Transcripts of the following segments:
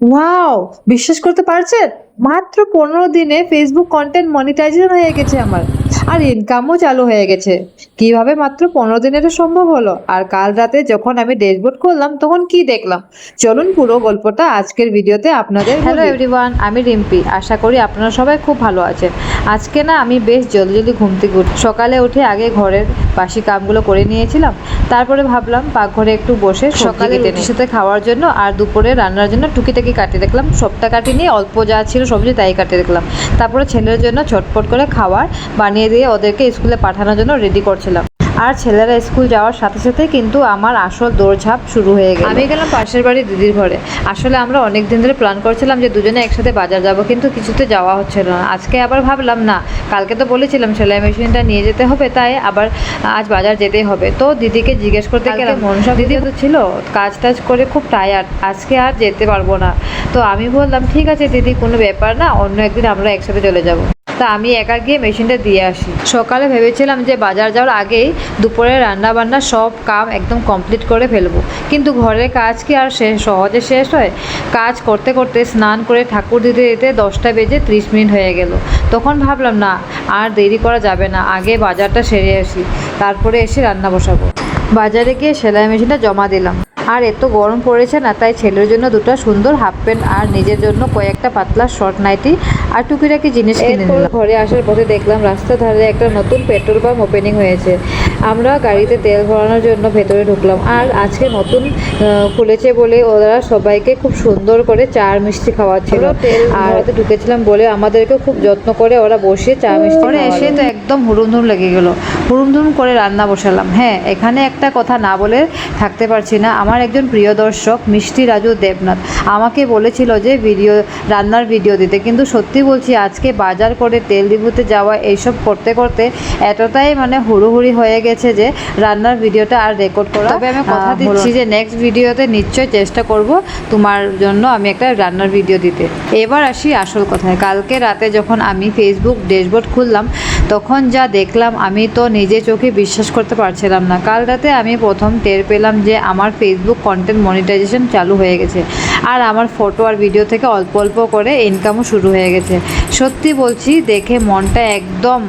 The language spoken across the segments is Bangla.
ওয়াও! বিশ্বাস করতে পারছেন? মাত্র ১৫ দিনে ফেসবুক কনটেন্ট মনিটাইজেশন হয়ে গেছে আমার। আর ইনকামও চালু হয়ে গেছে। কিভাবে মাত্র ১৫ দিনে এটা সম্ভব হলো? আর কাল রাতে যখন আমি ড্যাশবোর্ড খুললাম তখন কি দেখলাম? চলুন পুরো গল্পটা আজকের ভিডিওতে আপনাদের হ্যালো বলি। এভরিওয়ান, আমি রিম্পি। আশা করি আপনারা সবাই খুব ভালো আছেন। আজকে না আমি বেশ জলদি জলদি ঘুম থেকে উঠি। সকালে উঠে আগে ঘরের বাসি কামগুলো করে নিয়েছিলাম। তারপরে ভাবলাম পাকঘরে একটু বসে সকালে রুটির সাথে খাওয়ার জন্য আর দুপুরে রান্নার জন্য টুকিটাকি কাটিয়ে দেখলাম। সবটা কাটিয়ে নিয়ে অল্প যা ছিল সবজি তাই কাটিয়ে দেখলাম। তারপরে ছেলের জন্য ঝটপট করে খাবার বানিয়ে দিয়ে ওদেরকে স্কুলে পাঠানোর জন্য রেডি করছিলাম। আর ছেলেরা স্কুল যাওয়ার সাথে সাথে কিন্তু আমার আসল দৌড়ঝাঁপ শুরু হয়ে গেল। আমি গেলাম পাশের বাড়ি দিদির ঘরে। আসলে আমরা অনেক দিন ধরে প্ল্যান করছিলাম যে দুজনে একসাথে বাজার যাব, কিন্তু কিছুতে যাওয়া হচ্ছিল না। আজকে আবার ভাবলাম না, কালকে তো বলেছিলাম সেলাই মেশিনটা নিয়ে যেতে হবে, তাই আবার আজ বাজার যেতেই হবে। তো দিদিকে জিজ্ঞেস করতে গেলাম, মনসা দিদি তো ছিল কাজ টাজ করে খুব টায়ার্ড, আজকে আর যেতে পারবো না। তো আমি বললাম ঠিক আছে দিদি, কোনো ব্যাপার না, অন্য একদিন আমরা একসাথে চলে যাব। তা আমি একা গিয়ে মেশিনটা দিয়ে আসি। সকালে ভেবেছিলাম যে বাজার যাওয়ার আগেই দুপুরে রান্না বান্না সব কাম একদম কমপ্লিট করে ফেলবো, কিন্তু ঘরের কাজ কি আর সহজে শেষ হয়? কাজ করতে করতে স্নান করে ঠাকুর দিতে দিতে 10টা বেজে 30 মিনিট হয়ে গেল। তখন ভাবলাম না, আর দেরি করা যাবে না, আগে বাজারটা সেরে আসি, তারপরে এসে রান্না বসাবো। বাজারে গিয়ে সেলাই মেশিনটা জমা দিলাম। আর এত গরম পড়েছে না, তাই ছেলের জন্য দুটো সুন্দর হাফ প্যান্ট আর নিজের জন্য কয়েকটা পাতলা শর্ট নাইটি আর টুকিটাকি জিনিস কিনে নিলাম। ঘরে আসার পথে দেখলাম রাস্তার ধারে একটা নতুন পেট্রোল পাম্প ওপেনিং হয়েছে। আমরা গাড়িতে তেল ভরানোর জন্য ভেতরে ঢুকলাম। আর আজকে নতুন খুলেছে বলে ওরা সবাইকে খুব সুন্দর করে চা মিষ্টি খাওয়াচ্ছিল। তেল ভরাতে ঢুকেছিলাম বলে আমাদেরকে খুব যত্ন করে ওরা বসে চা মিষ্টি খাওয়ালো। এসে তো একদম হুড়ুমধুম লেগে গেল। হুড়ুমধুম করে রান্না বসালাম। হ্যাঁ, এখানে একটা কথা না বলে থাকতে পারছি না। আমার একজন প্রিয় দর্শক মিষ্টি রাজু দেবনাথ আমাকে বলেছিল যে রান্নার ভিডিও দিতে, কিন্তু সত্যি বলছি আজকে বাজার করে তেল ডিপুতে যাওয়া এইসব করতে করতে এতটাই মানে হুড়োহুড়ি হয়ে গেছে যে রান্নার ভিডিওটা আর রেকর্ড করা। তবে আমি কথা দিচ্ছি যে নেক্সট ভিডিওতে নিশ্চয়ই চেষ্টা করব তোমার জন্য আমি একটা রান্নার ভিডিও দিতে। এবার আসি আসল কথায়। কালকে রাতে যখন আমি ফেসবুক ড্যাশবোর্ড খুললাম তখন যা দেখলাম আমি তো নিজে চোখে বিশ্বাস করতে পারছিলাম না। কাল রাতে আমি প্রথম টের পেলাম যে আমার ফেসবুক কন্টেন্ট মনিটাইজেশন চালু হয়ে গেছে, আর আমার ফটো আর ভিডিও থেকে অল্প অল্প করে ইনকামও শুরু হয়ে গেছে। সত্যি বলছি, দেখে মনটা একদম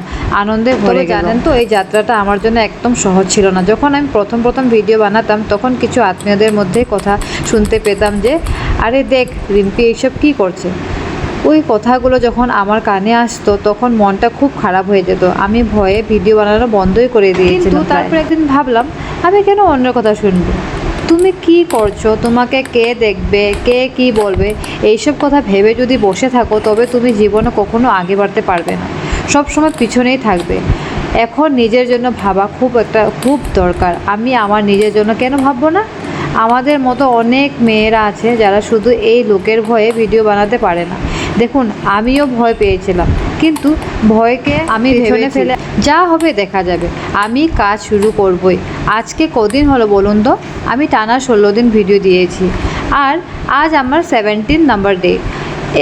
আনন্দে ভরে গেল। জানেন তো, এই যাত্রাটা আমার জন্য একদম সহজ ছিল না। যখন আমি প্রথম ভিডিও বানাতাম তখন কিছু আত্মীয়দের মধ্যে কথা শুনতে পেতাম যে আরে দেখ রিম্পি এইসব কী করছে। ওই কথাগুলো যখন আমার কানে আসতো তখন মনটা খুব খারাপ হয়ে যেত। আমি ভয়ে ভিডিও বানানো বন্ধই করে দিয়েছিলাম। তারপর একদিন ভাবলাম আমি কেন অন্যের কথা শুনবো? তুমি কি করছো, তোমাকে কে দেখবে, কে কি বলবে, এইসব কথা ভেবে যদি বসে থাকো তবে তুমি জীবনে কখনো আগে বাড়তে পারবে না, সব সময় পিছনেই থাকবে। এখন নিজের জন্য ভাবা খুব দরকার। আমি আমার নিজের জন্য কেন ভাববো না? আমাদের মতো অনেক মেয়েরা আছে যারা শুধু এই লোকের ভয়ে ভিডিও বানাতে পারে না। দেখুন, আমিও ভয় পেয়েছিলাম, কিন্তু ভয়কে আমি পেছনে ফেলে যা হবে দেখা যাবে, আমি কাজ শুরু করবই। আজকে কদিন হলো বলুন তো? আমি টানা 16 দিন ভিডিও দিয়েছি, আর আজ আমার 17 নাম্বার ডে।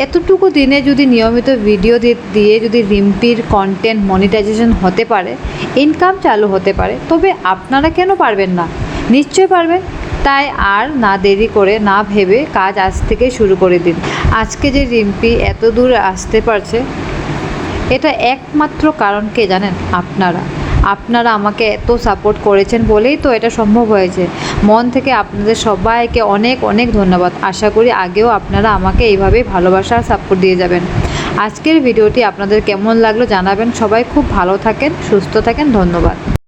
এতটুকু দিনে যদি নিয়মিত ভিডিও দিয়ে যদি রিম্পির কন্টেন্ট মনিটাইজেশন হতে পারে, ইনকাম চালু হতে পারে, তবে আপনারা কেন পারবেন না? নিশ্চয় পারবেন। তাই আর না দেরি করে, না ভেবে কাজ আজ থেকে শুরু করে দিন। আজকে যে রিম্পি এত দূর আসতে পারছে, এটা একমাত্র কারণ কে জানেন? আপনারা আমাকে এত সাপোর্ট করেছেন বলেই তো এটা সম্ভব হয়েছে। মন থেকে আপনাদের সবাইকে অনেক অনেক ধন্যবাদ। আশা করি আগেও আপনারা আমাকে এইভাবেই ভালোবাসা আর সাপোর্ট দিয়ে যাবেন। আজকের ভিডিওটি আপনাদের কেমন লাগলো জানাবেন। সবাই খুব ভালো থাকেন, সুস্থ থাকেন। ধন্যবাদ।